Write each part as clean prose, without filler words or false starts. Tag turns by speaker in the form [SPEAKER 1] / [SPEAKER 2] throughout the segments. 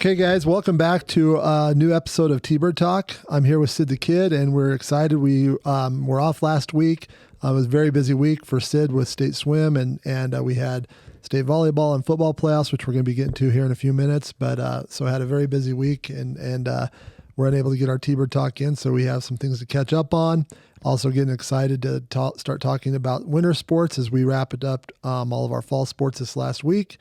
[SPEAKER 1] Okay, guys, welcome back to a new episode of T-Bird Talk. I'm here with Sid the Kid, and we're excited. We were off last week. It was a very busy week for Sid with state swim, and we had state volleyball and football playoffs, which we're going to be getting to here in a few minutes. But so I had a very busy week, and we're unable to get our T-Bird Talk in, so we have some things to catch up on. Also getting excited to start talking about winter sports as we wrap it up all of our fall sports this last week.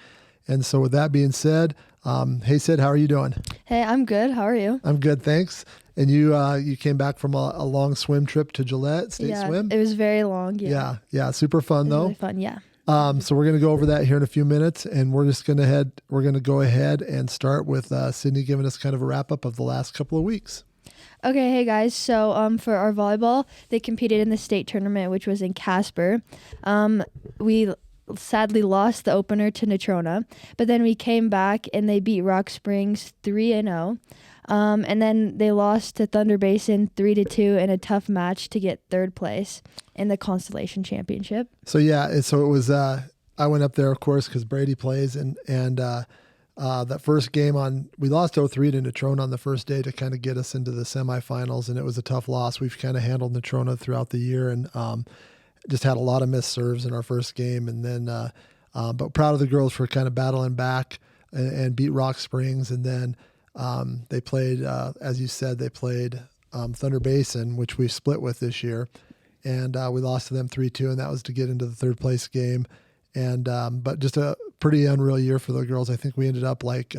[SPEAKER 1] And so with that being said, hey Sid, how are you doing?
[SPEAKER 2] Hey, I'm good. How are you?
[SPEAKER 1] I'm good, thanks. And you came back from a long swim trip to Gillette State Swim?
[SPEAKER 2] It was very long.
[SPEAKER 1] Yeah, super fun though.
[SPEAKER 2] Really fun, yeah.
[SPEAKER 1] So we're gonna go over that here in a few minutes, and we're gonna go ahead and start with Sydney giving us kind of a wrap up of the last couple of weeks.
[SPEAKER 2] Okay, hey guys. So for our volleyball, they competed in the state tournament, which was in Casper. We sadly lost the opener to Natrona, but then we came back and they beat Rock Springs 3-0. And then they lost to Thunder Basin 3-2 in a tough match to get third place in the Constellation Championship.
[SPEAKER 1] So it was I went up there, of course, because Brady plays, and that first game we lost 0-3 to Natrona on the first day to kind of get us into the semifinals, and it was a tough loss. We've kind of handled Natrona throughout the year, and just had a lot of missed serves in our first game, and then but proud of the girls for kind of battling back and beat Rock Springs, and then they played, as you said, they played Thunder Basin, which we split with this year, and we lost to them 3-2, and that was to get into the third place game, and but just a pretty unreal year for the girls. I think we ended up like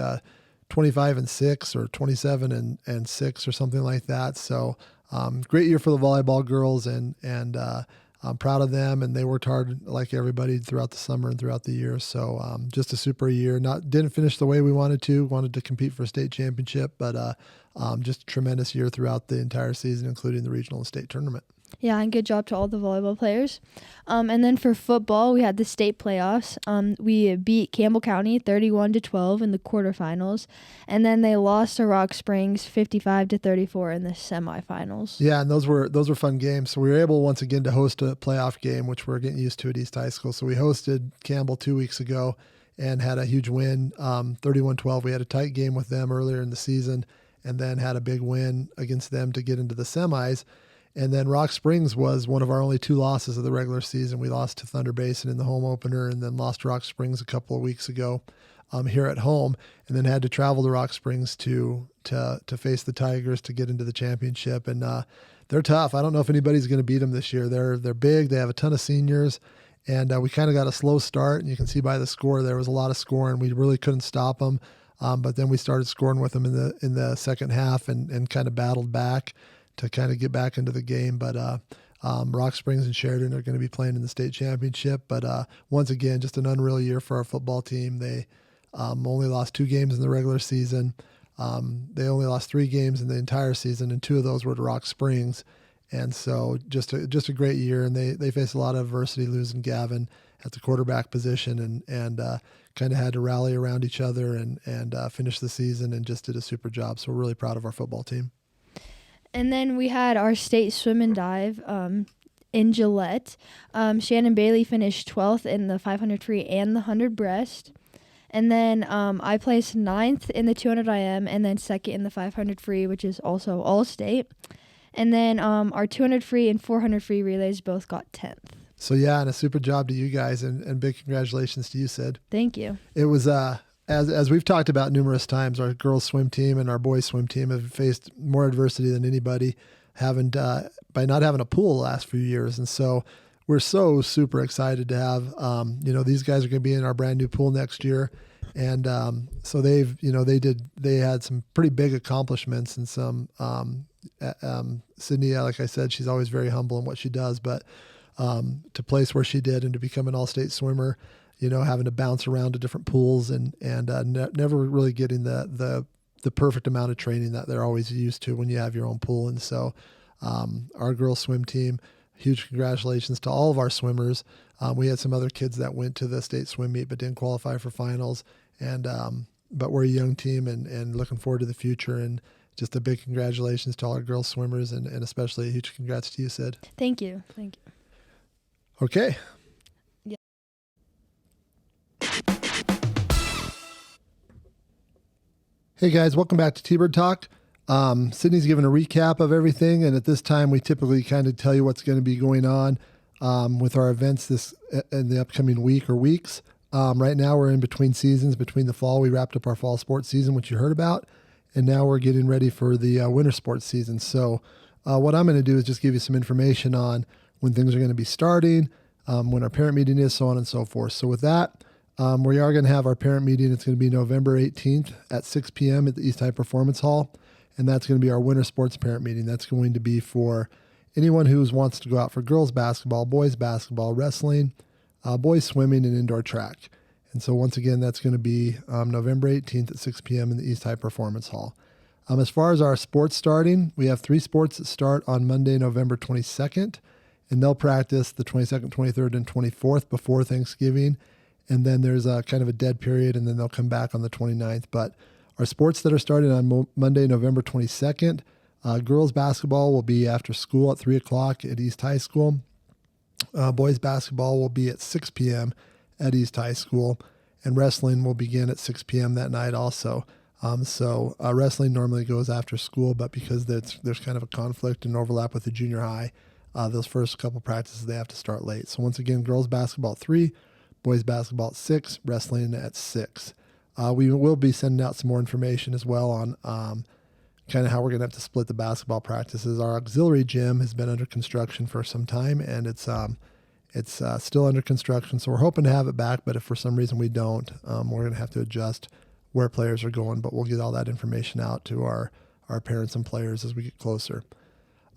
[SPEAKER 1] 25-6 or 27-6 or something like that. So great year for the volleyball girls, and I'm proud of them, and they worked hard like everybody throughout the summer and throughout the year. So just a super year. Didn't finish the way we wanted to compete for a state championship, but just a tremendous year throughout the entire season, including the regional and state tournament.
[SPEAKER 2] Yeah, and good job to all the volleyball players. And then for football, we had the state playoffs. We beat Campbell County 31-12 in the quarterfinals, and then they lost to Rock Springs 55-34 in the semifinals.
[SPEAKER 1] Yeah, and those were fun games. So we were able once again to host a playoff game, which we're getting used to at East High School. So we hosted Campbell 2 weeks ago and had a huge win, 31-12. We had a tight game with them earlier in the season, and then had a big win against them to get into the semis. And then Rock Springs was one of our only 2 losses of the regular season. We lost to Thunder Basin in the home opener, and then lost to Rock Springs a couple of weeks ago here at home, and then had to travel to Rock Springs to face the Tigers to get into the championship. And they're tough. I don't know if anybody's going to beat them this year. They're big. They have a ton of seniors, and we kind of got a slow start. And you can see by the score there was a lot of scoring. We really couldn't stop them, but then we started scoring with them in the second half and kind of battled back to kind of get back into the game. But Rock Springs and Sheridan are going to be playing in the state championship. But once again, just an unreal year for our football team. They only lost 2 games in the regular season. They only lost 3 games in the entire season, and 2 of those were to Rock Springs. And so just a great year. And they faced a lot of adversity, losing Gavin at the quarterback position, and kind of had to rally around each other and finish the season, and just did a super job. So we're really proud of our football team.
[SPEAKER 2] And then we had our state swim and dive in Gillette. Shannon Bailey finished 12th in the 500 free and the 100 breast. And then I placed 9th in the 200 IM, and then 2nd in the 500 free, which is also all state. And then our 200 free and 400 free relays both got 10th.
[SPEAKER 1] So yeah, and a super job to you guys, and big congratulations to you, Sid.
[SPEAKER 2] Thank you.
[SPEAKER 1] It was as we've talked about numerous times, our girls swim team and our boys swim team have faced more adversity than anybody, by not having a pool the last few years. And so we're so super excited to have, these guys are going to be in our brand new pool next year. And so they had some pretty big accomplishments, and some, Sydney, like I said, she's always very humble in what she does, but to place where she did and to become an all-state swimmer, having to bounce around to different pools and never really getting the perfect amount of training that they're always used to when you have your own pool. And so our girls swim team, huge congratulations to all of our swimmers. We had some other kids that went to the state swim meet but didn't qualify for finals. And but we're a young team and looking forward to the future. And just a big congratulations to all our girls swimmers, and especially a huge congrats to you, Sid.
[SPEAKER 2] Thank you.
[SPEAKER 1] Okay. Hey guys, welcome back to T-Bird Talk. Sydney's given a recap of everything, and at this time we typically kind of tell you what's going to be going on with our events this in the upcoming week or weeks. Right now we're in between seasons. Between the fall, we wrapped up our fall sports season, which you heard about, and now we're getting ready for the winter sports season. So what I'm going to do is just give you some information on when things are going to be starting, when our parent meeting is, so on and so forth. So with that, we are going to have our parent meeting. It's going to be November 18th at 6 p.m. at the East High Performance Hall. And that's going to be our winter sports parent meeting. That's going to be for anyone who wants to go out for girls basketball, boys basketball, wrestling, boys swimming, and indoor track. And so once again, that's going to be November 18th at 6 p.m. in the East High Performance Hall. As far as our sports starting, we have 3 sports that start on Monday, November 22nd. And they'll practice the 22nd, 23rd, and 24th before Thanksgiving. And then there's a kind of a dead period, and then they'll come back on the 29th. But our sports that are starting on Monday, November 22nd, girls basketball will be after school at 3 o'clock at East High School. Boys basketball will be at 6 p.m. at East High School. And wrestling will begin at 6 p.m. that night also. So wrestling normally goes after school, but because there's kind of a conflict and overlap with the junior high, those first couple practices, they have to start late. So once again, girls basketball at 3, boys basketball at 6, wrestling at 6. We will be sending out some more information as well on kind of how we're going to have to split the basketball practices. Our auxiliary gym has been under construction for some time, and it's still under construction. So we're hoping to have it back, but if for some reason we don't, we're going to have to adjust where players are going. But we'll get all that information out to our parents and players as we get closer.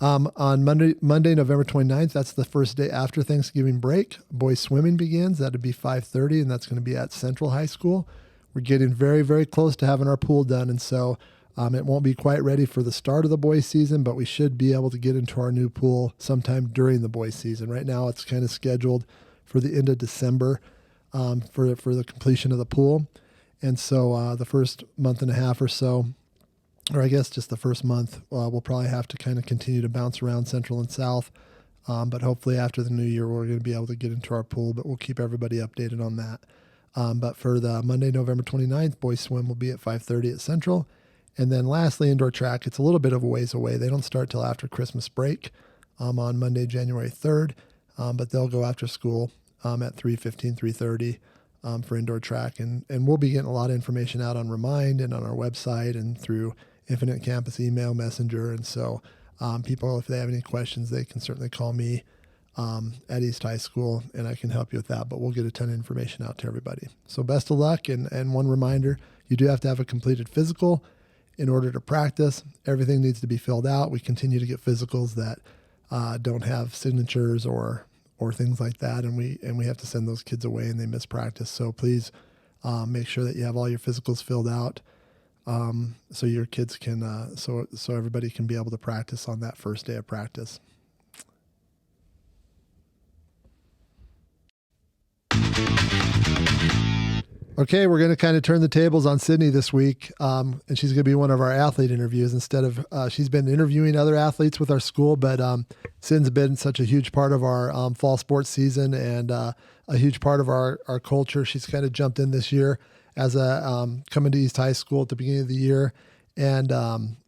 [SPEAKER 1] On Monday, November 29th, that's the first day after Thanksgiving break. Boys swimming begins. That'll be 5:30, and that's going to be at Central High School. We're getting very, very close to having our pool done, and so it won't be quite ready for the start of the boys season, but we should be able to get into our new pool sometime during the boys season. Right now, it's kind of scheduled for the end of December for the completion of the pool, and so the first month and a half or so, or I guess just the first month, we'll probably have to kind of continue to bounce around Central and South. But hopefully after the new year, we're going to be able to get into our pool, but we'll keep everybody updated on that. But for the Monday, November 29th, boys swim will be at 5:30 at Central. And then lastly, indoor track, it's a little bit of a ways away. They don't start till after Christmas break on Monday, January 3rd, but they'll go after school at 3:15, 3:30 for indoor track. And we'll be getting a lot of information out on Remind and on our website and through Infinite Campus email messenger. And so people, if they have any questions, they can certainly call me at East High School, and I can help you with that. But we'll get a ton of information out to everybody. So best of luck. And one reminder, you do have to have a completed physical in order to practice. Everything needs to be filled out. We continue to get physicals that don't have signatures or things like that, and we have to send those kids away and they miss practice. So please make sure that you have all your physicals filled out. So your kids can, so everybody can be able to practice on that first day of practice. Okay, we're going to kind of turn the tables on Sydney this week, and she's going to be one of our athlete interviews instead of, she's been interviewing other athletes with our school, but Sydney's been such a huge part of our fall sports season and a huge part of our culture. She's kind of jumped in this year as coming to East High School at the beginning of the year. And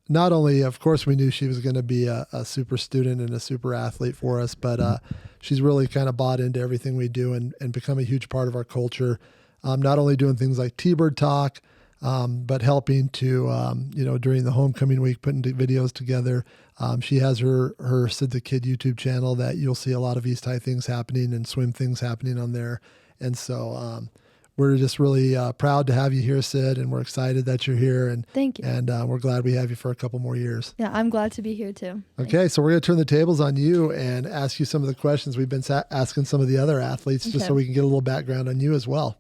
[SPEAKER 1] not only, of course, we knew she was going to be a super student and a super athlete for us, but she's really kind of bought into everything we do and become a huge part of our culture. Not only doing things like T-Bird Talk, but helping to, during the homecoming week, putting videos together. She has her Sid the Kid YouTube channel that you'll see a lot of East High things happening and swim things happening on there. And so we're just really proud to have you here, Sid, and we're excited that you're here. And
[SPEAKER 2] thank you.
[SPEAKER 1] And we're glad we have you for a couple more years.
[SPEAKER 2] Yeah, I'm glad to be here too.
[SPEAKER 1] Okay, so we're going to turn the tables on you and ask you some of the questions we've been asking some of the other athletes, just so we can get a little background on you as well.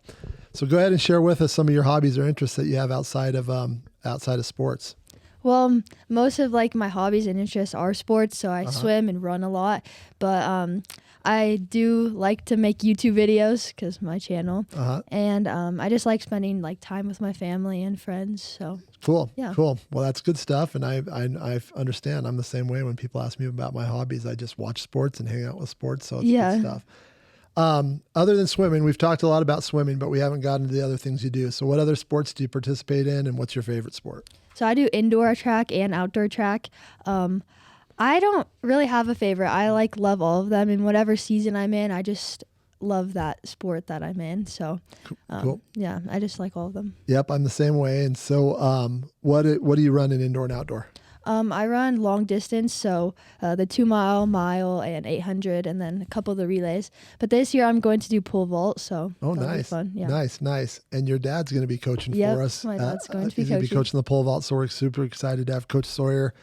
[SPEAKER 1] So go ahead and share with us some of your hobbies or interests that you have outside of sports.
[SPEAKER 2] Well, most of my hobbies and interests are sports, so I swim and run a lot. But I do like to make YouTube videos because my channel, and I just like spending time with my family and friends. So
[SPEAKER 1] cool,
[SPEAKER 2] yeah,
[SPEAKER 1] cool. Well, that's good stuff, and I understand. I'm the same way. When people ask me about my hobbies, I just watch sports and hang out with sports. So it's good stuff. Other than swimming, we've talked a lot about swimming, but we haven't gotten to the other things you do. So what other sports do you participate in, and what's your favorite sport?
[SPEAKER 2] So I do indoor track and outdoor track. I don't really have a favorite. I love all of them. In whatever season I'm in, I just love that sport that I'm in. So,
[SPEAKER 1] Cool.
[SPEAKER 2] yeah, I just like all of them.
[SPEAKER 1] Yep, I'm the same way. And so what do you run in indoor and outdoor?
[SPEAKER 2] I run long distance, so the 2 mile, and 800, and then a couple of the relays. But this year I'm going to do pole vault, so that'll be
[SPEAKER 1] Nice.
[SPEAKER 2] fun. Yeah.
[SPEAKER 1] Nice. And your dad's going to be coaching
[SPEAKER 2] Yep,
[SPEAKER 1] for us.
[SPEAKER 2] my dad's going to be
[SPEAKER 1] he's going to be
[SPEAKER 2] coaching.
[SPEAKER 1] coaching the pole vault, so we're super excited to have Coach Sawyer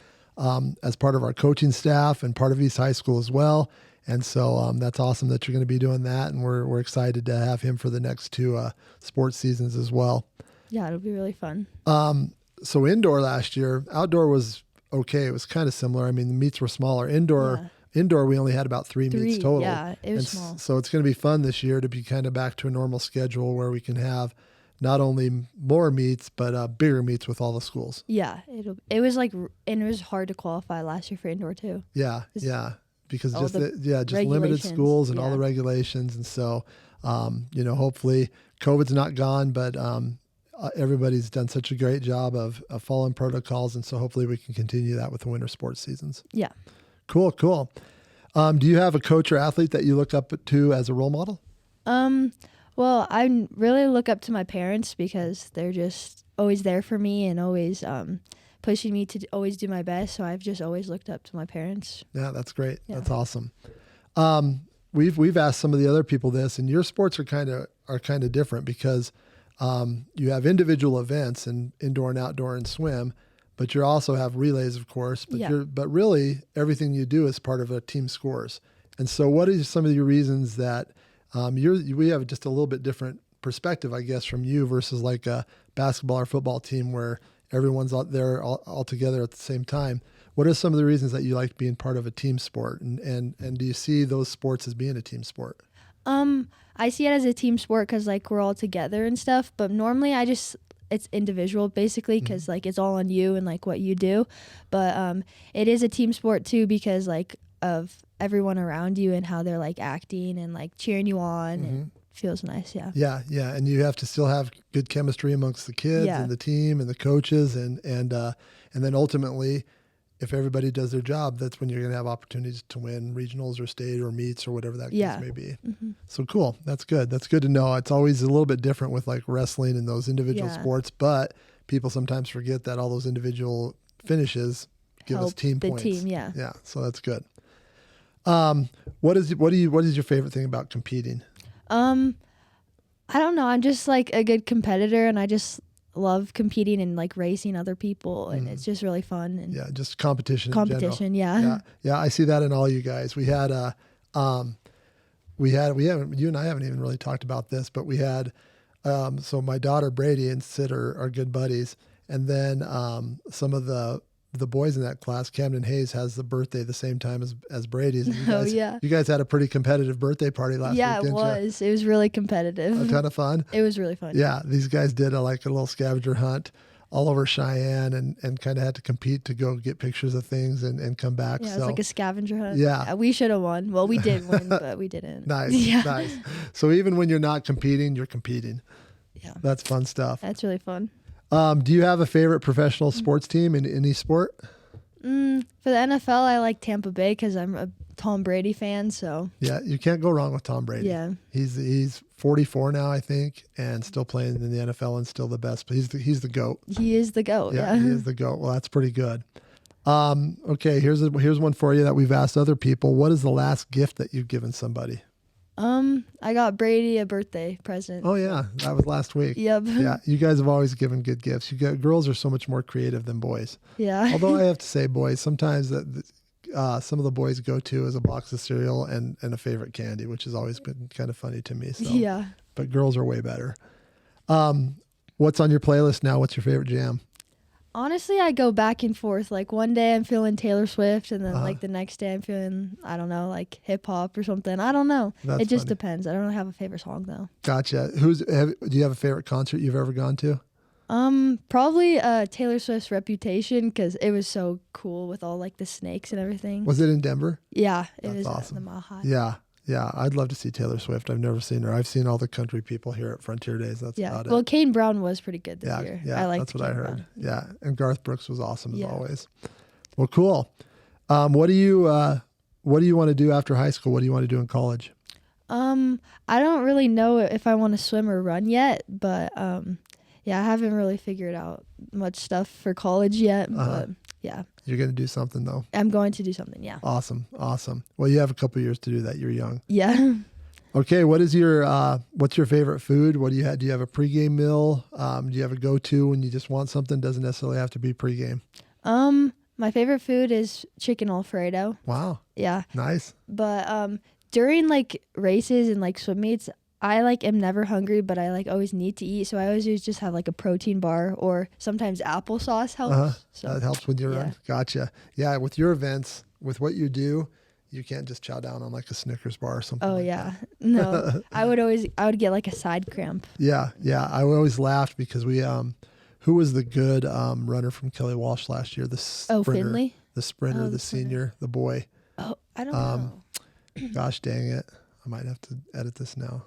[SPEAKER 1] as part of our coaching staff and part of East High School as well. And so that's awesome that you're going to be doing that, and we're excited to have him for the next 2 sports seasons as well.
[SPEAKER 2] Yeah, it'll be really fun.
[SPEAKER 1] So indoor last year, outdoor was okay. It was kind of similar. I mean, the meets were smaller. Indoor, we only had about 3 meets total.
[SPEAKER 2] Yeah, it was
[SPEAKER 1] And
[SPEAKER 2] small.
[SPEAKER 1] So it's going to be fun this year to be kind of back to a normal schedule where we can have not only more meets, but bigger meets with all the schools.
[SPEAKER 2] Yeah, it was and it was hard to qualify last year for indoor too.
[SPEAKER 1] Yeah. Because
[SPEAKER 2] all
[SPEAKER 1] just
[SPEAKER 2] the
[SPEAKER 1] just limited
[SPEAKER 2] regulations,
[SPEAKER 1] schools and all
[SPEAKER 2] yeah.
[SPEAKER 1] the regulations. And so, hopefully COVID's not gone, but everybody's done such a great job of following protocols. And so hopefully we can continue that with the winter sports seasons.
[SPEAKER 2] Yeah.
[SPEAKER 1] Cool. Do you have a coach or athlete that you look up to as a role model?
[SPEAKER 2] Well, I really look up to my parents because they're just always there for me and always pushing me to always do my best. So I've just always looked up to my parents.
[SPEAKER 1] Yeah, that's great.
[SPEAKER 2] Yeah.
[SPEAKER 1] That's awesome. We've asked some of the other people this, and your sports are kind of different because you have individual events and indoor and outdoor and swim, but you also have relays, of course. But
[SPEAKER 2] Yeah.
[SPEAKER 1] but really everything you do is part of a team scores. And so, what are some of your reasons that we have just a little bit different perspective, I guess, from you versus like a basketball or football team where everyone's out there all together at the same time? What are some of the reasons that you like being part of a team sport? And do you see those sports as being a team sport?
[SPEAKER 2] I see it as a team sport because we're all together and stuff. But normally it's individual basically because it's all on you and what you do. But it is a team sport too because of everyone around you and how they're acting and cheering you on and feels nice. Yeah.
[SPEAKER 1] Yeah. And you have to still have good chemistry amongst the kids
[SPEAKER 2] Yeah.
[SPEAKER 1] and the team and the coaches and then ultimately, if everybody does their job, that's when you're going to have opportunities to win regionals or state or meets or whatever that
[SPEAKER 2] Yeah.
[SPEAKER 1] case may be.
[SPEAKER 2] Mm-hmm.
[SPEAKER 1] So cool. That's good. That's good to know. It's always a little bit different with wrestling and those individual
[SPEAKER 2] Yeah.
[SPEAKER 1] sports, but people sometimes forget that all those individual finishes give us
[SPEAKER 2] Help
[SPEAKER 1] team
[SPEAKER 2] the
[SPEAKER 1] points.
[SPEAKER 2] team, yeah.
[SPEAKER 1] Yeah. So that's good. What is your favorite thing about competing?
[SPEAKER 2] I don't know. I'm just a good competitor and I just love competing and racing other people and it's just really fun and
[SPEAKER 1] Yeah, just competition. In general.
[SPEAKER 2] competition. Yeah.
[SPEAKER 1] Yeah. I see that in all you guys. We had you and I haven't even really talked about this, but we had so my daughter Brady and Sid are good buddies, and then some of the boys in that class, Camden Hayes has the birthday the same time as Brady's. And
[SPEAKER 2] Oh, yeah.
[SPEAKER 1] You guys had a pretty competitive birthday party last
[SPEAKER 2] Yeah,
[SPEAKER 1] week,
[SPEAKER 2] it
[SPEAKER 1] didn't you?
[SPEAKER 2] was. It was really competitive.
[SPEAKER 1] A ton of fun.
[SPEAKER 2] It was really fun.
[SPEAKER 1] Yeah, these guys did a little scavenger hunt all over Cheyenne and kind of had to compete to go get pictures of things and come back.
[SPEAKER 2] Yeah, it
[SPEAKER 1] so
[SPEAKER 2] was a scavenger hunt.
[SPEAKER 1] Yeah.
[SPEAKER 2] We should have won. Well, we did win, but we didn't.
[SPEAKER 1] nice,
[SPEAKER 2] Yeah.
[SPEAKER 1] nice. So even when you're not competing, you're competing.
[SPEAKER 2] Yeah.
[SPEAKER 1] That's fun stuff.
[SPEAKER 2] That's really fun.
[SPEAKER 1] Do you have a favorite professional sports team in any sport?
[SPEAKER 2] For the NFL, I like Tampa Bay because I'm a Tom Brady fan. So
[SPEAKER 1] Yeah, you can't go wrong with Tom Brady.
[SPEAKER 2] yeah,
[SPEAKER 1] He's 44 now, I think, and still playing in the NFL and still the best. But he's the GOAT.
[SPEAKER 2] he is the GOAT.
[SPEAKER 1] Yeah,
[SPEAKER 2] Yeah.
[SPEAKER 1] he is the GOAT. Well, that's pretty good. Okay, here's one for you that we've asked other people. What is the last gift that you've given somebody?
[SPEAKER 2] I got Brady a birthday present.
[SPEAKER 1] Oh yeah, that was last week.
[SPEAKER 2] Yep.
[SPEAKER 1] Yeah, you guys have always given good gifts. Girls are so much more creative than boys.
[SPEAKER 2] Yeah.
[SPEAKER 1] Although I have to say, boys, sometimes some of the boys go to is a box of cereal and a favorite candy, which has always been kind of funny to me. So.
[SPEAKER 2] Yeah.
[SPEAKER 1] But girls are way better. What's on your playlist now? What's your favorite jam?
[SPEAKER 2] Honestly, I go back and forth. One day I'm feeling Taylor Swift, and then
[SPEAKER 1] Uh-huh.
[SPEAKER 2] the next day I'm feeling, I don't know, hip hop or something. I don't know.
[SPEAKER 1] That's
[SPEAKER 2] It just
[SPEAKER 1] funny.
[SPEAKER 2] depends. I don't have a favorite song though.
[SPEAKER 1] Gotcha. Do you have a favorite concert you've ever gone to?
[SPEAKER 2] Probably Taylor Swift's Reputation because it was so cool with all the snakes and everything.
[SPEAKER 1] Was it in Denver?
[SPEAKER 2] Yeah, it
[SPEAKER 1] That's
[SPEAKER 2] was
[SPEAKER 1] awesome.
[SPEAKER 2] at the Mile High.
[SPEAKER 1] Yeah. Yeah, I'd love to see Taylor Swift. I've never seen her. I've seen all the country people here at Frontier Days. That's
[SPEAKER 2] Yeah.
[SPEAKER 1] about
[SPEAKER 2] Well,
[SPEAKER 1] it.
[SPEAKER 2] Kane Brown was pretty good this
[SPEAKER 1] Yeah,
[SPEAKER 2] year.
[SPEAKER 1] yeah,
[SPEAKER 2] I liked
[SPEAKER 1] that's what I
[SPEAKER 2] Kane
[SPEAKER 1] heard.
[SPEAKER 2] Brown.
[SPEAKER 1] Yeah, and Garth Brooks was awesome as
[SPEAKER 2] Yeah.
[SPEAKER 1] always. Well, cool. What do you want to do after high school? What do you want to do in college?
[SPEAKER 2] I don't really know if I want to swim or run yet, but yeah, I haven't really figured out much stuff for college yet. But yeah,
[SPEAKER 1] You're going to do something though.
[SPEAKER 2] I'm going to do something. Yeah.
[SPEAKER 1] Awesome. Well, you have a couple years to do that. You're young.
[SPEAKER 2] Yeah.
[SPEAKER 1] Okay, what's your favorite food? What do you have? Do you have a pregame meal? Do you have a go-to when you just want something? Doesn't necessarily have to be pregame.
[SPEAKER 2] My favorite food is chicken Alfredo.
[SPEAKER 1] Wow,
[SPEAKER 2] Yeah.
[SPEAKER 1] nice.
[SPEAKER 2] But during like races and like swim meets, I like am never hungry, but I like always need to eat. So I always just have like a protein bar, or sometimes applesauce helps. So
[SPEAKER 1] That helps with your
[SPEAKER 2] yeah.
[SPEAKER 1] Gotcha. Yeah, with your events, with what you do, you can't just chow down on like a Snickers bar or something.
[SPEAKER 2] Oh
[SPEAKER 1] like
[SPEAKER 2] yeah.
[SPEAKER 1] that.
[SPEAKER 2] No. I would get like a side cramp.
[SPEAKER 1] Yeah. I always laughed because we who was the good runner from Kelly Walsh last year? The sprinter,
[SPEAKER 2] Finley?
[SPEAKER 1] the sprinter,
[SPEAKER 2] Oh,
[SPEAKER 1] the
[SPEAKER 2] the sprinter.
[SPEAKER 1] senior, the boy.
[SPEAKER 2] Oh, I don't know.
[SPEAKER 1] Gosh dang it! I might have to edit this now.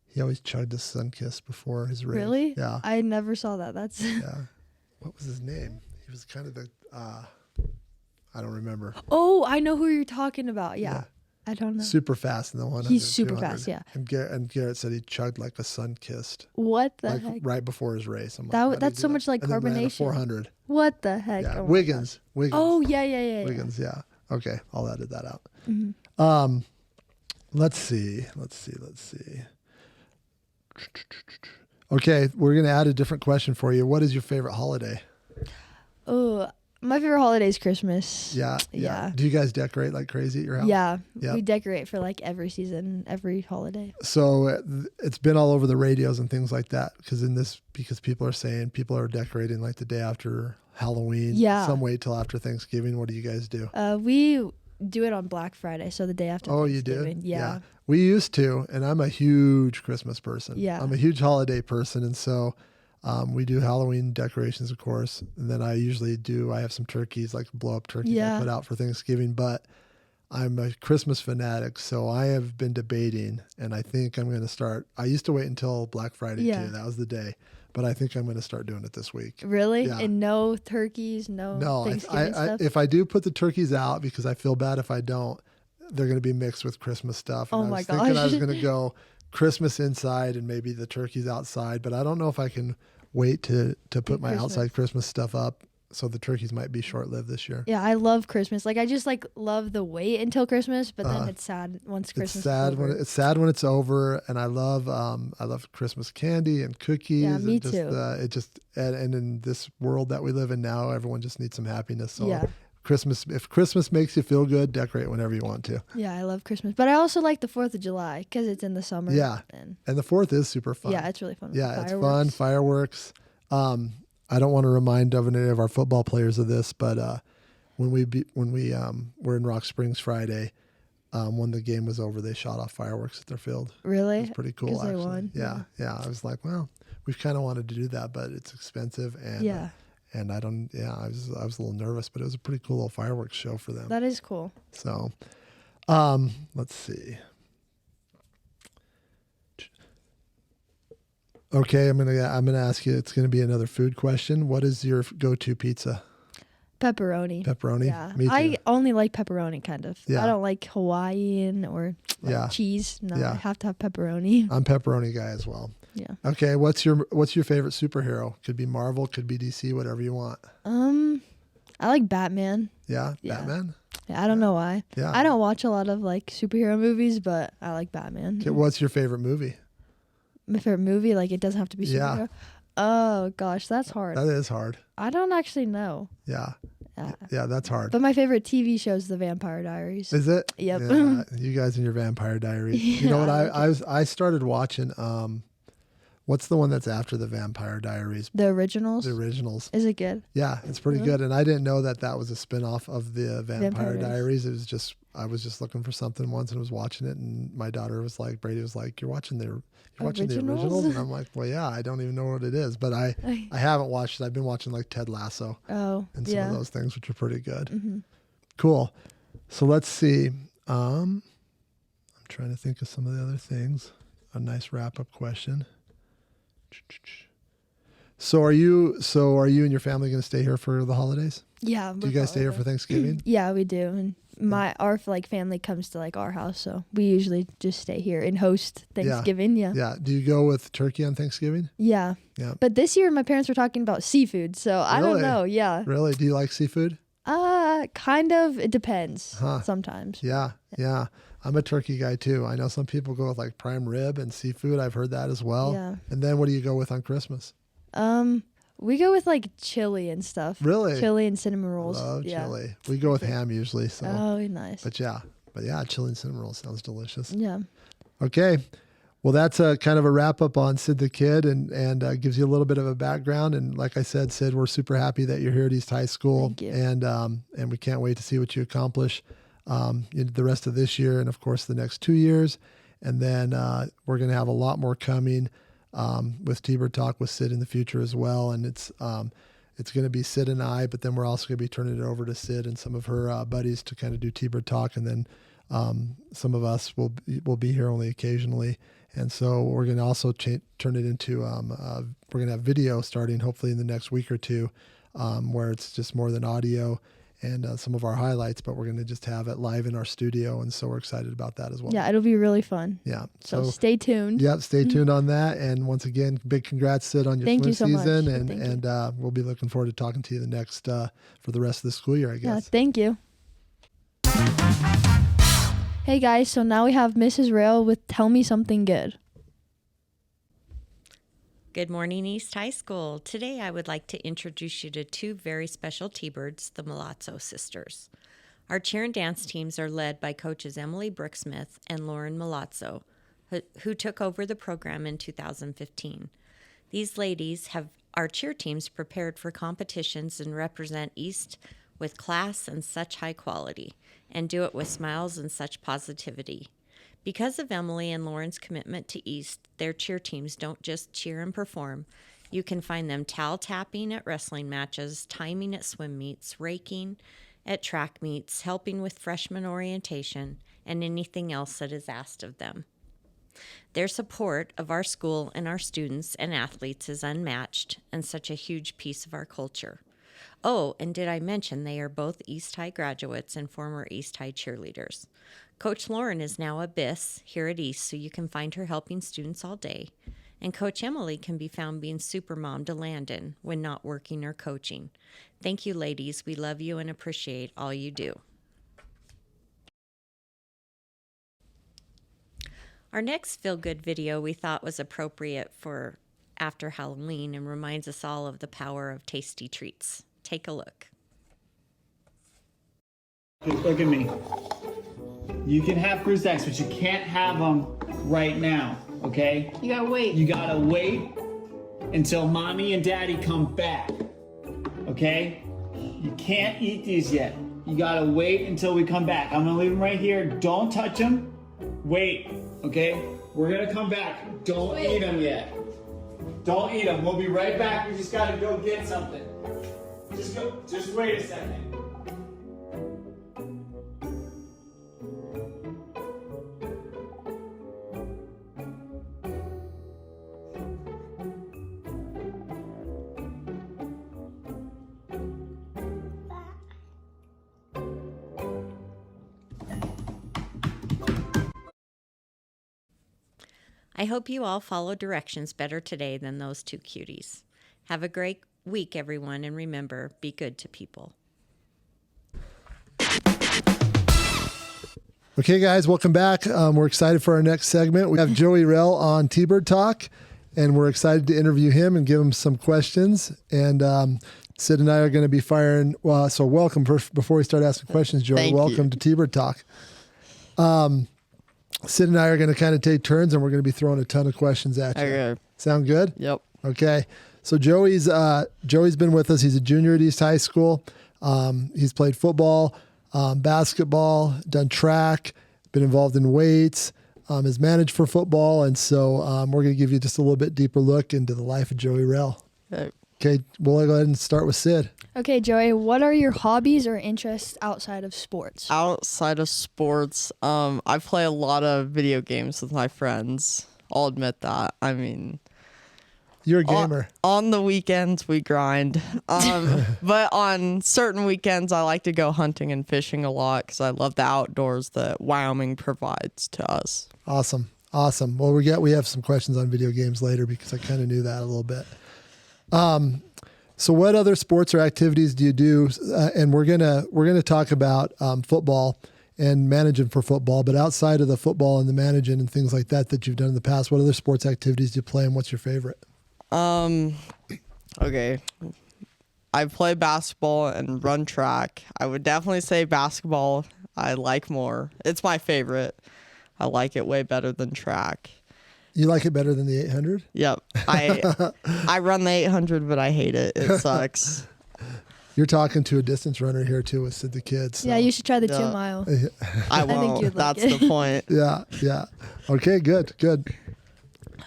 [SPEAKER 1] He always chugged a Sunkist before his race.
[SPEAKER 2] Really?
[SPEAKER 1] Yeah.
[SPEAKER 2] I never saw that. That's
[SPEAKER 1] Yeah. What was his name? He was kind of the. I don't remember.
[SPEAKER 2] Oh, I know who you're talking about. Yeah.
[SPEAKER 1] Yeah.
[SPEAKER 2] I don't know.
[SPEAKER 1] Super fast in the 100.
[SPEAKER 2] He's super
[SPEAKER 1] 200.
[SPEAKER 2] fast, yeah.
[SPEAKER 1] And Garrett said he chugged like a Sunkist,
[SPEAKER 2] What the
[SPEAKER 1] like
[SPEAKER 2] heck?
[SPEAKER 1] right before his race. I'm like,
[SPEAKER 2] That
[SPEAKER 1] how do you
[SPEAKER 2] that's
[SPEAKER 1] do
[SPEAKER 2] so
[SPEAKER 1] that?
[SPEAKER 2] much like
[SPEAKER 1] And then ran a
[SPEAKER 2] carbonation.
[SPEAKER 1] 400.
[SPEAKER 2] What the heck?
[SPEAKER 1] Yeah.
[SPEAKER 2] Oh my
[SPEAKER 1] Wiggins.
[SPEAKER 2] gosh. Oh yeah.
[SPEAKER 1] Wiggins. Yeah. Okay. I'll edit that out.
[SPEAKER 2] Mhm.
[SPEAKER 1] Let's see. Okay, we're gonna add a different question for you. What is your favorite holiday?
[SPEAKER 2] Oh, my favorite holiday is Christmas.
[SPEAKER 1] Yeah.
[SPEAKER 2] Yeah.
[SPEAKER 1] Do you guys decorate like crazy at your house?
[SPEAKER 2] Yeah.
[SPEAKER 1] Yeah.
[SPEAKER 2] We decorate for like every season, every holiday.
[SPEAKER 1] So it's been all over the radios and things like that because people are saying people are decorating like the day after Halloween.
[SPEAKER 2] Yeah.
[SPEAKER 1] Some wait till after Thanksgiving. What do you guys do?
[SPEAKER 2] We do it on Black Friday, so the day after.
[SPEAKER 1] Oh, you do?
[SPEAKER 2] Thanksgiving. Yeah.
[SPEAKER 1] We used to, and I'm a huge Christmas person.
[SPEAKER 2] Yeah.
[SPEAKER 1] I'm a huge holiday person, and so we do Halloween decorations, of course, and then I have some turkeys, like blow up turkeys I
[SPEAKER 2] Yeah.
[SPEAKER 1] put out for Thanksgiving, but I'm a Christmas fanatic, so I have been debating, and I think I'm going to start. I used to wait until Black Friday
[SPEAKER 2] Yeah.
[SPEAKER 1] too. That was the day, but I think I'm going to start doing it this week.
[SPEAKER 2] Really?
[SPEAKER 1] Yeah.
[SPEAKER 2] And no turkeys, no,
[SPEAKER 1] No,
[SPEAKER 2] Thanksgiving stuff.
[SPEAKER 1] if I do put the turkeys out, because I feel bad if I don't, they're going to be mixed with Christmas stuff. And
[SPEAKER 2] Oh
[SPEAKER 1] I
[SPEAKER 2] my
[SPEAKER 1] was thinking I was
[SPEAKER 2] gosh.
[SPEAKER 1] going to go Christmas inside and maybe the turkeys outside, but I don't know if I can wait to put my
[SPEAKER 2] Christmas.
[SPEAKER 1] outside Christmas stuff up. So the turkeys might be short lived this year.
[SPEAKER 2] Yeah, I love Christmas. Like I just like love the wait until Christmas, but then it's sad once Christmas.
[SPEAKER 1] It's sad when it's over, and I love Christmas candy and cookies.
[SPEAKER 2] Yeah, me
[SPEAKER 1] and just,
[SPEAKER 2] too.
[SPEAKER 1] And in this world that we live in now, everyone just needs some happiness. So
[SPEAKER 2] Yeah.
[SPEAKER 1] if Christmas makes you feel good, decorate whenever you want to.
[SPEAKER 2] Yeah, I love Christmas, but I also like the 4th of July because it's in the summer.
[SPEAKER 1] Yeah.
[SPEAKER 2] and
[SPEAKER 1] And the 4th is super fun.
[SPEAKER 2] yeah, it's really fun. with
[SPEAKER 1] Yeah, it's fun. Fireworks. I don't want to remind any of our football players of this, but when we were in Rock Springs Friday, when the game was over, they shot off fireworks at their field. It
[SPEAKER 2] Really?
[SPEAKER 1] was pretty cool,
[SPEAKER 2] 'Cause they
[SPEAKER 1] actually.
[SPEAKER 2] won?
[SPEAKER 1] Yeah. I was like, well, we've kind of wanted to do that, but it's expensive, and
[SPEAKER 2] Yeah,
[SPEAKER 1] and I don't. Yeah, I was a little nervous, but it was a pretty cool little fireworks show for them.
[SPEAKER 2] that is cool.
[SPEAKER 1] So, let's see. Okay, I'm gonna ask you. It's gonna be another food question. What is your go-to pizza?
[SPEAKER 2] Pepperoni.
[SPEAKER 1] Pepperoni.
[SPEAKER 2] Yeah,
[SPEAKER 1] Me too.
[SPEAKER 2] I only like pepperoni, kind of.
[SPEAKER 1] Yeah.
[SPEAKER 2] I don't like Hawaiian or like
[SPEAKER 1] Yeah.
[SPEAKER 2] cheese. No,
[SPEAKER 1] Yeah.
[SPEAKER 2] I have to have pepperoni.
[SPEAKER 1] I'm pepperoni guy as well.
[SPEAKER 2] Yeah.
[SPEAKER 1] Okay, what's your favorite superhero? Could be Marvel, could be DC, whatever you want.
[SPEAKER 2] I like Batman.
[SPEAKER 1] Yeah,
[SPEAKER 2] Yeah.
[SPEAKER 1] Batman.
[SPEAKER 2] Yeah, I don't know why.
[SPEAKER 1] Yeah.
[SPEAKER 2] I don't watch a lot of like superhero movies, but I like Batman.
[SPEAKER 1] Okay, what's your favorite movie?
[SPEAKER 2] My favorite movie, like it doesn't have to be
[SPEAKER 1] Yeah.
[SPEAKER 2] superhero. Oh gosh, that's hard.
[SPEAKER 1] That is hard.
[SPEAKER 2] I don't actually know.
[SPEAKER 1] Yeah,
[SPEAKER 2] Uh,
[SPEAKER 1] yeah, that's hard.
[SPEAKER 2] But my favorite TV show is The Vampire Diaries.
[SPEAKER 1] Is it?
[SPEAKER 2] Yep.
[SPEAKER 1] Yeah, you guys and your Vampire Diaries. You know what?
[SPEAKER 2] Yeah, I
[SPEAKER 1] I started watching. What's the one that's after the Vampire Diaries?
[SPEAKER 2] The originals.
[SPEAKER 1] The originals.
[SPEAKER 2] Is it good?
[SPEAKER 1] Yeah, it's pretty
[SPEAKER 2] Really?
[SPEAKER 1] good. And I didn't know that was a spin-off of the Vampire
[SPEAKER 2] Vampire
[SPEAKER 1] Diaries. It was just I was just looking for something once and was watching it, and my daughter was like, Brady was like, "You're watching the
[SPEAKER 2] Originals?
[SPEAKER 1] originals?" And I'm like, "Well, yeah, I don't even know what it is, but I haven't watched it. I've been watching like Ted Lasso
[SPEAKER 2] Oh,
[SPEAKER 1] and some
[SPEAKER 2] yeah.
[SPEAKER 1] of those things, which are pretty good."
[SPEAKER 2] hmm
[SPEAKER 1] Cool. So let's see. trying to think of some of the other things. A nice wrap-up question. So are you and your family going to stay here for the holidays?
[SPEAKER 2] Yeah.
[SPEAKER 1] Do you guys stay here for Thanksgiving?
[SPEAKER 2] Yeah, we do. And our family comes to like our house, so we usually just stay here and host Thanksgiving. Yeah.
[SPEAKER 1] Yeah. Do you go with turkey on Thanksgiving?
[SPEAKER 2] Yeah.
[SPEAKER 1] Yeah.
[SPEAKER 2] But this year my parents were talking about seafood, so I don't
[SPEAKER 1] Really?
[SPEAKER 2] know. Yeah.
[SPEAKER 1] Really? Do you like seafood?
[SPEAKER 2] Kind of. It depends.
[SPEAKER 1] Huh.
[SPEAKER 2] Sometimes.
[SPEAKER 1] Yeah. I'm a turkey guy too. I know some people go with like prime rib and seafood. I've heard that as well.
[SPEAKER 2] Yeah.
[SPEAKER 1] And then what do you go with on Christmas?
[SPEAKER 2] We go with like chili and stuff.
[SPEAKER 1] Really?
[SPEAKER 2] Chili and cinnamon rolls.
[SPEAKER 1] Love chili. We go with ham usually. So.
[SPEAKER 2] Oh, nice.
[SPEAKER 1] But yeah, chili and cinnamon rolls sounds delicious.
[SPEAKER 2] Yeah.
[SPEAKER 1] Okay. Well, that's a kind of a wrap up on Sid the Kid and gives you a little bit of a background. And like I said, Sid, we're super happy that you're here at East High School.
[SPEAKER 2] Thank you.
[SPEAKER 1] And we can't wait to see what you accomplish in the rest of this year and of course the next 2 years. And then we're going to have a lot more coming with T-Bird Talk with Sid in the future as well. And it's going to be Sid and I, but then we're also going to be turning it over to Sid and some of her buddies to kind of do T-Bird Talk. And then some of us will be here only occasionally. And so we're going to also turn it into, we're going to have video starting hopefully in the next week or two, where it's just more than audio and some of our highlights, but we're going to just have it live in our studio. And so we're excited about that as well.
[SPEAKER 2] Yeah, it'll be really fun.
[SPEAKER 1] Yeah.
[SPEAKER 2] So stay tuned.
[SPEAKER 1] Yeah, stay tuned on that. And once again, big congrats, Sid, on your
[SPEAKER 2] Thank
[SPEAKER 1] swim
[SPEAKER 2] you so
[SPEAKER 1] season.
[SPEAKER 2] much.
[SPEAKER 1] And we'll be looking forward to talking to you the next, for the rest of the school year, I
[SPEAKER 2] Yeah,
[SPEAKER 1] guess.
[SPEAKER 2] thank you. Hey guys, so now we have Mrs. Rail with Tell Me Something Good.
[SPEAKER 3] Good morning, East High School. Today I would like to introduce you to two very special T-Birds, the Malazzo sisters. Our cheer and dance teams are led by coaches Emily Brooksmith and Lauren Malazzo, who took over the program in 2015. These ladies have our cheer teams prepared for competitions and represent East with class and such high quality, and do it with smiles and such positivity. Because of Emily and Lauren's commitment to East, their cheer teams don't just cheer and perform. You can find them towel tapping at wrestling matches, timing at swim meets, raking at track meets, helping with freshman orientation, and anything else that is asked of them. Their support of our school and our students and athletes is unmatched and such a huge piece of our culture. Oh, and did I mention they are both East High graduates and former East High cheerleaders. Coach Lauren is now a BIS here at East, so you can find her helping students all day. And Coach Emily can be found being super mom to Landon when not working or coaching. Thank you, ladies. We love you and appreciate all you do. Our next feel-good video we thought was appropriate for after Halloween and reminds us all of the power of tasty treats. Take a look.
[SPEAKER 4] Look at me. You can have fruit snacks, but you can't have them right now, okay?
[SPEAKER 5] You gotta wait.
[SPEAKER 4] You gotta wait until mommy and daddy come back, okay? You can't eat these yet. You gotta wait until we come back. I'm gonna leave them right here. Don't touch them. Wait, okay? We're gonna come back. Don't eat them yet. Don't eat them. We'll be right back. We just gotta go get something. Just wait a second.
[SPEAKER 3] I hope you all follow directions better today than those two cuties. Have a great week, everyone, and remember, be good to people.
[SPEAKER 1] Okay, guys, welcome back. We're excited for our next segment. We have Joey Rell on T-Bird Talk, and we're excited to interview him and give him some questions. And Sid and I are going to be firing. Well, so welcome. Before we start asking questions, Joey, welcome to T-Bird Talk. Sid and I are going to kind of take turns, and we're going to be throwing a ton of questions at you.
[SPEAKER 5] Okay.
[SPEAKER 1] Sound good?
[SPEAKER 5] Yep.
[SPEAKER 1] Okay. So Joey's been with us. He's a junior at East High School. He's played football, basketball, done track, been involved in weights, is managed for football. And so we're going to give you just a little bit deeper look into the life of Joey Rell.
[SPEAKER 5] Okay.
[SPEAKER 1] Okay, we'll go ahead and start with Sid.
[SPEAKER 2] Okay, Joey, what are your hobbies or interests outside of sports?
[SPEAKER 5] Outside of sports, I play a lot of video games with my friends. I'll admit that. I mean,
[SPEAKER 1] You're a gamer.
[SPEAKER 5] on the weekends we grind. But on certain weekends I like to go hunting and fishing a lot because I love the outdoors that Wyoming provides to us.
[SPEAKER 1] Awesome. Well, we have some questions on video games later because I kind of knew that a little bit. So what other sports or activities do you do? And we're gonna talk about football and managing for football. But outside of the football and the managing and things like that you've done in the past, what other sports activities do you play, and what's your favorite?
[SPEAKER 5] Okay. I play basketball and run track. I would definitely say basketball I like more. It's my favorite. I like it way better than track.
[SPEAKER 1] You like it better than the 800?
[SPEAKER 5] Yep. I run the 800, but I hate it. It sucks.
[SPEAKER 1] You're talking to a distance runner here too with Sid the Kid. So.
[SPEAKER 2] Yeah, you should try the
[SPEAKER 5] Yeah.
[SPEAKER 2] 2 mile.
[SPEAKER 5] I
[SPEAKER 2] think
[SPEAKER 5] won't.
[SPEAKER 2] you'd like
[SPEAKER 5] That's
[SPEAKER 2] it.
[SPEAKER 5] the point.
[SPEAKER 1] Yeah. Okay, good.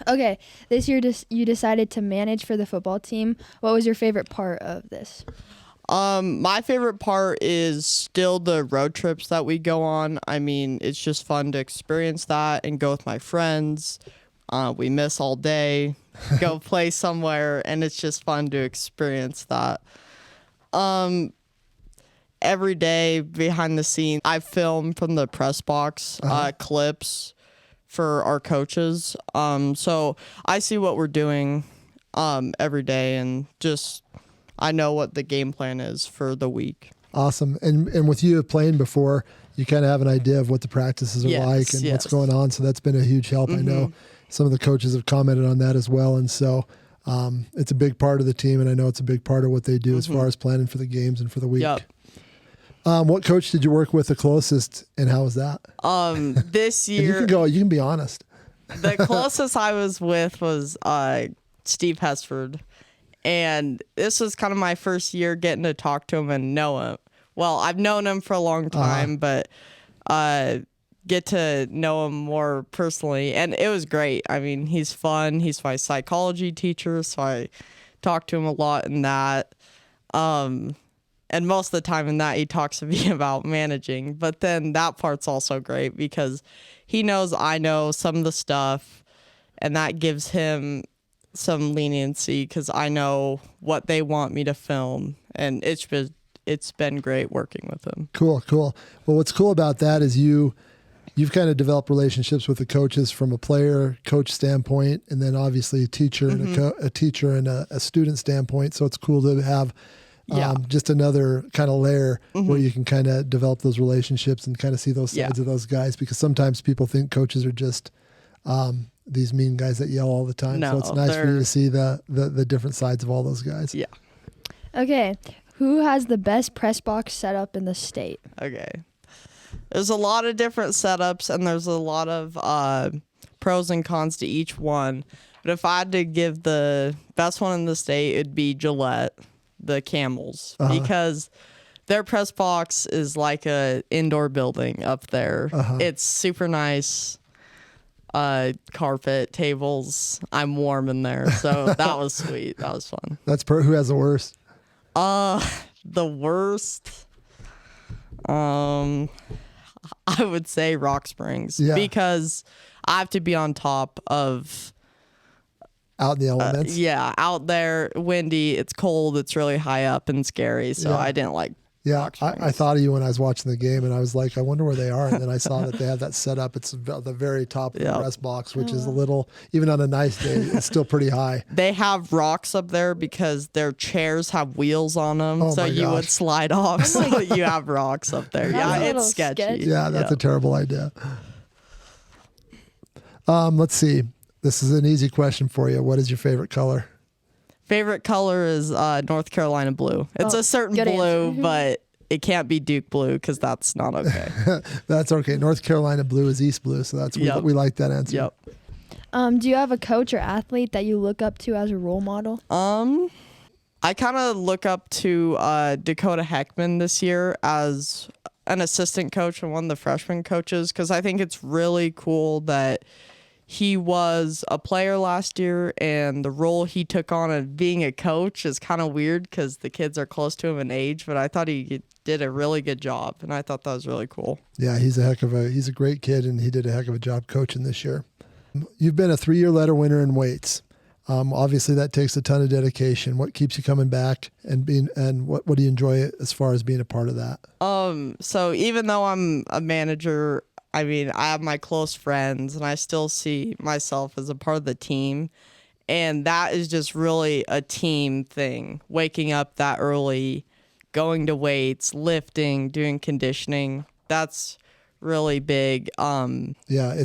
[SPEAKER 2] Okay, this year you decided to manage for the football team. What was your favorite part of this?
[SPEAKER 5] My favorite part is still the road trips that we go on. I mean, it's just fun to experience that and go with my friends. We miss all day, go play somewhere, and it's just fun to experience that. Every day behind the scenes, I film from the press box clips for our coaches. So I see what we're doing every day, and just I know what the game plan is for the week.
[SPEAKER 1] Awesome. And with you playing before, you kind of have an idea of what the practices are
[SPEAKER 5] Yes,
[SPEAKER 1] like and what's
[SPEAKER 5] yes.
[SPEAKER 1] going on. So that's been a huge help. I know some of the coaches have commented on that as well. And so it's a big part of the team. And I know it's a big part of what they do as far as planning for the games and for the week.
[SPEAKER 5] Yep.
[SPEAKER 1] What coach did you work with the closest, and how was that?
[SPEAKER 5] This
[SPEAKER 1] And you
[SPEAKER 5] year,
[SPEAKER 1] can be honest.
[SPEAKER 5] the closest I was with was Steve Hesford. And this was kind of my first year getting to talk to him and know him. Well, I've known him for a long time, but get to know him more personally. And it was great. I mean, he's fun. He's my psychology teacher, so I talk to him a lot in that. And most of the time in that, he talks to me about managing. But then that part's also great because he knows I know some of the stuff, and that gives him some leniency because I know what they want me to film, and it's been great working with him.
[SPEAKER 1] Cool. Well, what's cool about that is you've kind of developed relationships with the coaches from a player coach standpoint, and then obviously a teacher and a teacher and a student standpoint. So it's cool to have just another kind of layer where you can kind of develop those relationships and kind of see those sides of those guys, because sometimes people think coaches are just these mean guys that yell all the time.
[SPEAKER 5] No,
[SPEAKER 1] so it's nice for you to see the different sides of all those guys.
[SPEAKER 5] Yeah.
[SPEAKER 2] Okay, who has the best press box setup in the state?
[SPEAKER 5] Okay. There's a lot of different setups, and there's a lot of pros and cons to each one. But if I had to give the best one in the state, it'd be Gillette, the Camels, because their press box is like a indoor building up there. It's super nice. Carpet, tables. I'm warm in there, so that was sweet. That was fun.
[SPEAKER 1] That's who has the worst.
[SPEAKER 5] The worst, I would say Rock Springs, because I have to be on top of
[SPEAKER 1] Out in the elements.
[SPEAKER 5] out there, windy, it's cold, it's really high up and scary, so I didn't like
[SPEAKER 1] Yeah,
[SPEAKER 5] Rock Springs.
[SPEAKER 1] I thought of you when I was watching the game, and I was like, I wonder where they are. And then I saw that they have that set up. It's at the very top of the press box, which is a little, even on a nice day, it's still pretty high.
[SPEAKER 5] They have rocks up there because their chairs have wheels on them,
[SPEAKER 1] Oh
[SPEAKER 5] so
[SPEAKER 1] my
[SPEAKER 5] you would
[SPEAKER 1] gosh.
[SPEAKER 5] slide off. So you have rocks up there.
[SPEAKER 2] That's a little
[SPEAKER 5] It's sketchy.
[SPEAKER 2] sketchy.
[SPEAKER 1] Yeah, that's a terrible idea. Let's see. This is an easy question for you. What is your favorite color?
[SPEAKER 5] Favorite color is North Carolina blue. It's a certain
[SPEAKER 2] good
[SPEAKER 5] blue,
[SPEAKER 2] answer.
[SPEAKER 5] but it can't be Duke blue because that's not okay.
[SPEAKER 1] That's okay. North Carolina blue is East blue, so that's
[SPEAKER 5] Yep.
[SPEAKER 1] we like that answer.
[SPEAKER 5] Yep.
[SPEAKER 2] Do you have a coach or athlete that you look up to as a role model?
[SPEAKER 5] I kind of look up to Dakota Heckman this year as an assistant coach and one of the freshman coaches because I think it's really cool that he was a player last year, and the role he took on of being a coach is kind of weird because the kids are close to him in age, but I thought he did a really good job, and I thought that was really cool.
[SPEAKER 1] Yeah, he's a great kid, and he did a heck of a job coaching this year. You've been a 3-year letter winner in weights. Obviously, that takes a ton of dedication. What keeps you coming back, and what do you enjoy as far as being a part of that?
[SPEAKER 5] So even though I'm a manager, I mean, I have my close friends, and I still see myself as a part of the team. And that is just really a team thing. Waking up that early, going to weights, lifting, doing conditioning. That's really big.
[SPEAKER 1] Yeah,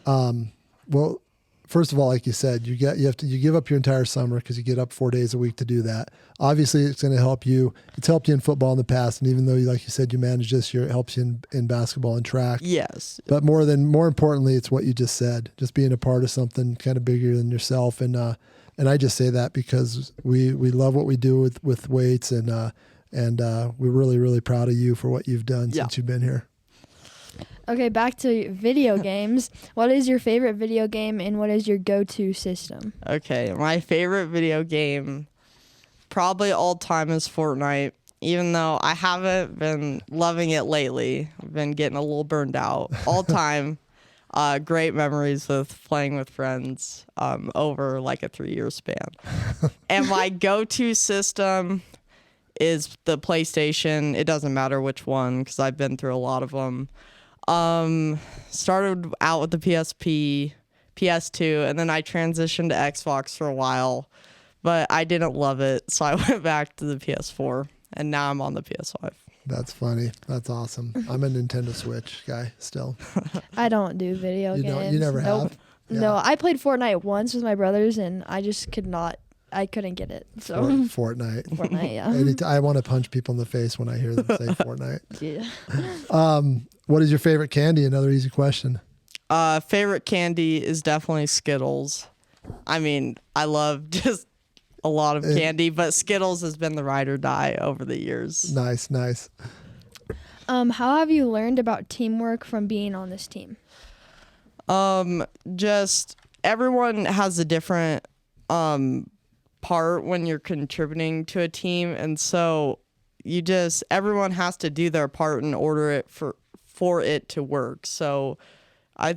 [SPEAKER 1] well, first of all, like you said, you give up your entire summer because you get up 4 days a week to do that. Obviously, it's going to help you. It's helped you in football in the past, and even though, like you said, you managed this year, it helps you in basketball and track.
[SPEAKER 5] Yes.
[SPEAKER 1] But more importantly, it's what you just said, just being a part of something kind of bigger than yourself. And I just say that because we love what we do with weights, and we're really, really proud of you for what you've done since you've been here.
[SPEAKER 2] Okay, back to video games. What is your favorite video game, and what is your go-to system?
[SPEAKER 5] Okay, my favorite video game probably all time is Fortnite, even though I haven't been loving it lately. I've been getting a little burned out. All time, great memories with playing with friends over like a 3-year span. And my go-to system is the PlayStation. It doesn't matter which one because I've been through a lot of them. Started out with the PSP, PS2, and then I transitioned to Xbox for a while, but I didn't love it, so I went back to the PS4, and now I'm on the PS5.
[SPEAKER 1] That's funny. That's awesome. I'm a Nintendo Switch guy still.
[SPEAKER 2] I don't do video games.
[SPEAKER 1] You never have? Yeah.
[SPEAKER 2] No, I played Fortnite once with my brothers, and I just I couldn't get it. So
[SPEAKER 1] Fortnite.
[SPEAKER 2] Fortnite, yeah.
[SPEAKER 1] I want to punch people in the face when I hear them say Fortnite.
[SPEAKER 2] Yeah.
[SPEAKER 1] What is your favorite candy? Another easy question.
[SPEAKER 5] Favorite candy is definitely Skittles. I mean, I love just a lot of candy, but Skittles has been the ride or die over the years.
[SPEAKER 1] Nice.
[SPEAKER 2] How have you learned about teamwork from being on this team?
[SPEAKER 5] Just everyone has a different part when you're contributing to a team, and so everyone has to do their part in order for it to work. So I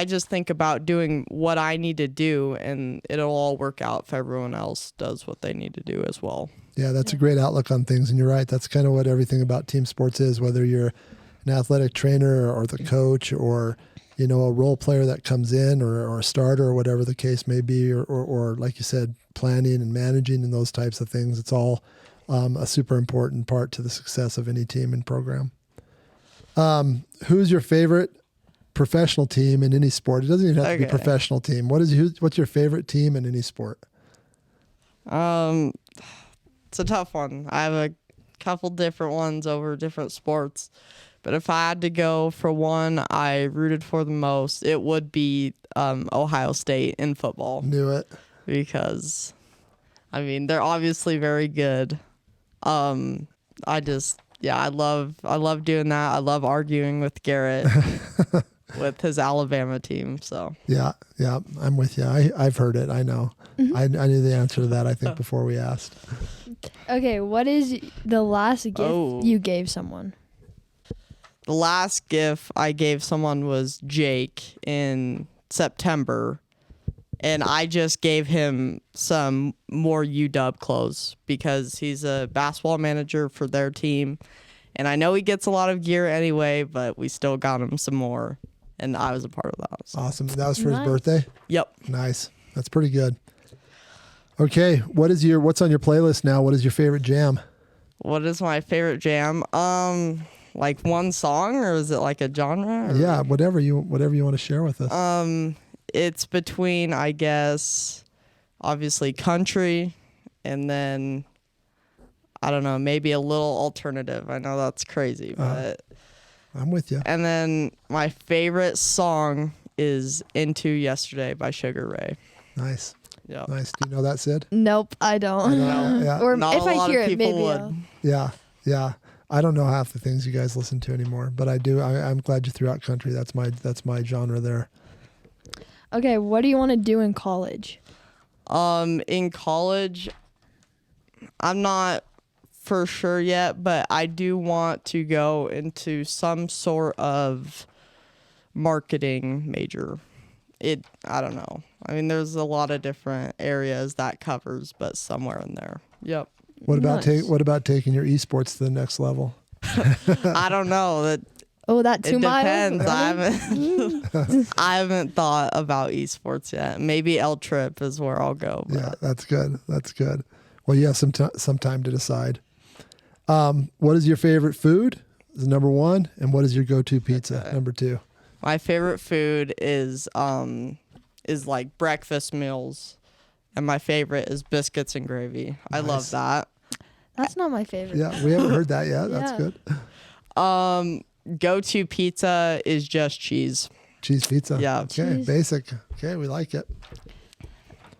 [SPEAKER 5] just think about doing what I need to do, and it'll all work out if everyone else does what they need to do as well.
[SPEAKER 1] Yeah, that's a great outlook on things, and you're right. That's kind of what everything about team sports is, whether you're an athletic trainer or the coach or, a role player that comes in or a starter or whatever the case may be, or like you said, planning and managing and those types of things. It's all a super important part to the success of any team and program. Who's your favorite professional team in any sport? It doesn't even have to be a professional team. What's your favorite team in any sport?
[SPEAKER 5] It's a tough one. I have a couple different ones over different sports, but if I had to go for one I rooted for the most, it would be Ohio State in football.
[SPEAKER 1] Knew it.
[SPEAKER 5] Because, I mean, they're obviously very good. I love doing that. I love arguing with Garrett with his Alabama team. So
[SPEAKER 1] yeah, I'm with you. I've heard it. I know. Mm-hmm. I knew the answer to that, I think, before we asked.
[SPEAKER 2] Okay, what is the last gift you gave someone?
[SPEAKER 5] The last gift I gave someone was Jake in September. And I just gave him some more UW clothes because he's a basketball manager for their team. And I know he gets a lot of gear anyway, but we still got him some more. And I was a part of that. So.
[SPEAKER 1] Awesome. That was for his birthday?
[SPEAKER 5] Yep.
[SPEAKER 1] Nice. That's pretty good. Okay. What's on your playlist now? What is your favorite jam?
[SPEAKER 5] What is my favorite jam? Like one song, or is it like a genre?
[SPEAKER 1] Yeah, whatever you want to share with us.
[SPEAKER 5] It's between, I guess, obviously country, and then, I don't know, maybe a little alternative. I know that's crazy, but...
[SPEAKER 1] I'm with you.
[SPEAKER 5] And then my favorite song is Into Yesterday by Sugar Ray.
[SPEAKER 1] Nice.
[SPEAKER 5] Yep.
[SPEAKER 1] Nice. Do you know that, Sid?
[SPEAKER 2] Nope, I don't.
[SPEAKER 1] Yeah.
[SPEAKER 2] Or
[SPEAKER 5] Not
[SPEAKER 2] if
[SPEAKER 5] a
[SPEAKER 2] I
[SPEAKER 5] lot
[SPEAKER 2] hear
[SPEAKER 5] of
[SPEAKER 2] it,
[SPEAKER 5] people
[SPEAKER 2] maybe
[SPEAKER 5] would.
[SPEAKER 1] Yeah. I don't know half the things you guys listen to anymore, but I do. I'm glad you threw out country. That's my genre there.
[SPEAKER 2] Okay, what do you want to do in college?
[SPEAKER 5] In college, I'm not for sure yet, but I do want to go into some sort of marketing major. I don't know. I mean, there's a lot of different areas that covers, but somewhere in there. Yep.
[SPEAKER 1] What about
[SPEAKER 2] Nice.
[SPEAKER 1] what about taking your esports to the next level?
[SPEAKER 5] I don't know. That
[SPEAKER 2] Oh, that
[SPEAKER 5] it
[SPEAKER 2] 2 miles?
[SPEAKER 5] depends. I haven't thought about esports yet. Maybe L Trip is where I'll go. But
[SPEAKER 1] Yeah, that's good. That's good. Well, you have some time to decide. What is your favorite food? Is number one, and what is your go-to pizza? Number two.
[SPEAKER 5] my favorite food is like breakfast meals, and my favorite is biscuits and gravy. I love
[SPEAKER 1] Nice.
[SPEAKER 5] that.
[SPEAKER 2] That's not my favorite.
[SPEAKER 1] Yeah, we haven't heard that yet. That's
[SPEAKER 2] Yeah.
[SPEAKER 1] good.
[SPEAKER 5] Go-to pizza is just cheese.
[SPEAKER 1] Cheese pizza.
[SPEAKER 5] Yeah.
[SPEAKER 1] Okay,
[SPEAKER 2] Cheese.
[SPEAKER 1] basic. Okay, we like it.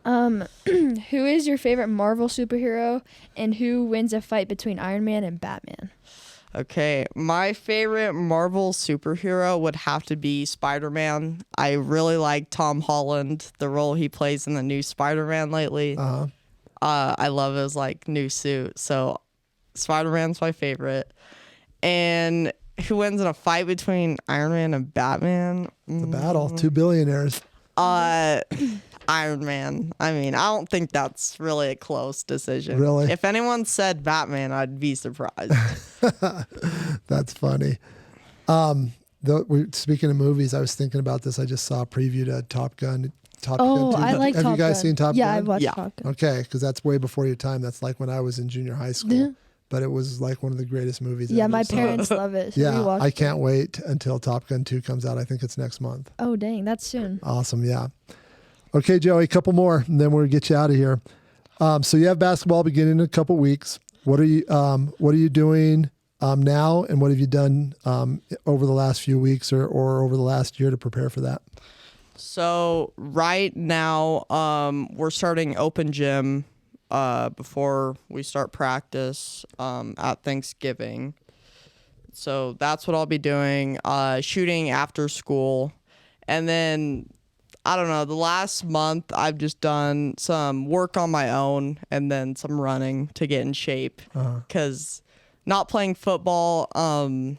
[SPEAKER 2] Who is your favorite Marvel superhero, and who wins a fight between Iron Man and Batman?
[SPEAKER 5] Okay, my favorite Marvel superhero would have to be Spider-Man. I really like Tom Holland, the role he plays in the new Spider-Man lately.
[SPEAKER 1] Uh-huh.
[SPEAKER 5] I love his like new suit. So Spider-Man's my favorite. And who wins in a fight between Iron Man and Batman?
[SPEAKER 1] The battle. 2 billionaires.
[SPEAKER 5] Iron Man. I mean, I don't think that's really a close decision.
[SPEAKER 1] Really?
[SPEAKER 5] If anyone said Batman, I'd be surprised.
[SPEAKER 1] That's funny. Speaking of movies, I was thinking about this. I just saw a preview to Top Gun.
[SPEAKER 2] Oh, I like
[SPEAKER 1] Have
[SPEAKER 2] Top
[SPEAKER 1] you guys
[SPEAKER 2] Gun.
[SPEAKER 1] seen Top
[SPEAKER 2] Yeah,
[SPEAKER 1] Gun?
[SPEAKER 2] I've watched
[SPEAKER 5] Yeah.
[SPEAKER 2] Top Gun.
[SPEAKER 1] Okay, because that's way before your time. That's like when I was in junior high school.
[SPEAKER 2] Yeah.
[SPEAKER 1] But it was like one of the greatest movies
[SPEAKER 2] Yeah,
[SPEAKER 1] ever.
[SPEAKER 2] my
[SPEAKER 1] So,
[SPEAKER 2] parents love it. So we
[SPEAKER 1] yeah,
[SPEAKER 2] watched
[SPEAKER 1] I
[SPEAKER 2] it.
[SPEAKER 1] can't wait until Top Gun 2 comes out. I think it's next month.
[SPEAKER 2] Oh, dang, that's soon.
[SPEAKER 1] Awesome, yeah. Okay, Joey, a couple more, and then we'll get you out of here. So you have basketball beginning in a couple weeks. What are you doing now, and what have you done over the last few weeks or over the last year to prepare for that?
[SPEAKER 5] So right now, we're starting open gym before we start practice at Thanksgiving. So that's what I'll be doing. Shooting after school, and then I don't know. The last month I've just done some work on my own and then some running to get in shape. Because not playing football, I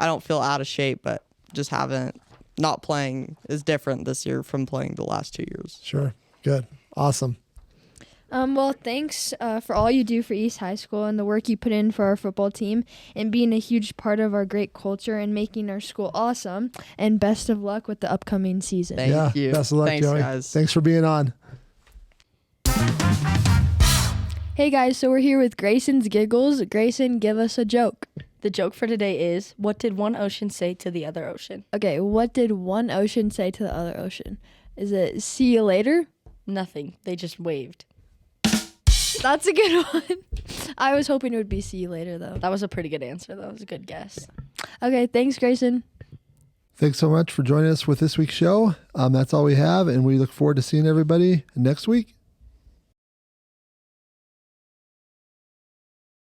[SPEAKER 5] don't feel out of shape, but just haven't. Not playing is different this year from playing the last 2 years.
[SPEAKER 1] Sure. Good. Awesome.
[SPEAKER 2] Well, thanks for all you do for East High School and the work you put in for our football team and being a huge part of our great culture and making our school awesome. And best of luck with the upcoming season.
[SPEAKER 5] Thank you.
[SPEAKER 1] Best of luck,
[SPEAKER 5] Thanks,
[SPEAKER 1] Joey.
[SPEAKER 5] guys.
[SPEAKER 1] Thanks for being on.
[SPEAKER 2] Hey guys, so we're here with Grayson's Giggles. Grayson, give us a joke.
[SPEAKER 6] The joke for today is, what did one ocean say to the other ocean?
[SPEAKER 2] Okay, what did one ocean say to the other ocean? Is it see you later?
[SPEAKER 6] Nothing. They just waved.
[SPEAKER 2] That's a good one. I was hoping it would be see you later though.
[SPEAKER 6] That was a pretty good answer. That was a good guess.
[SPEAKER 2] Okay, thanks Grayson.
[SPEAKER 1] Thanks so much for joining us with this week's show. That's all we have, and we look forward to seeing everybody next week.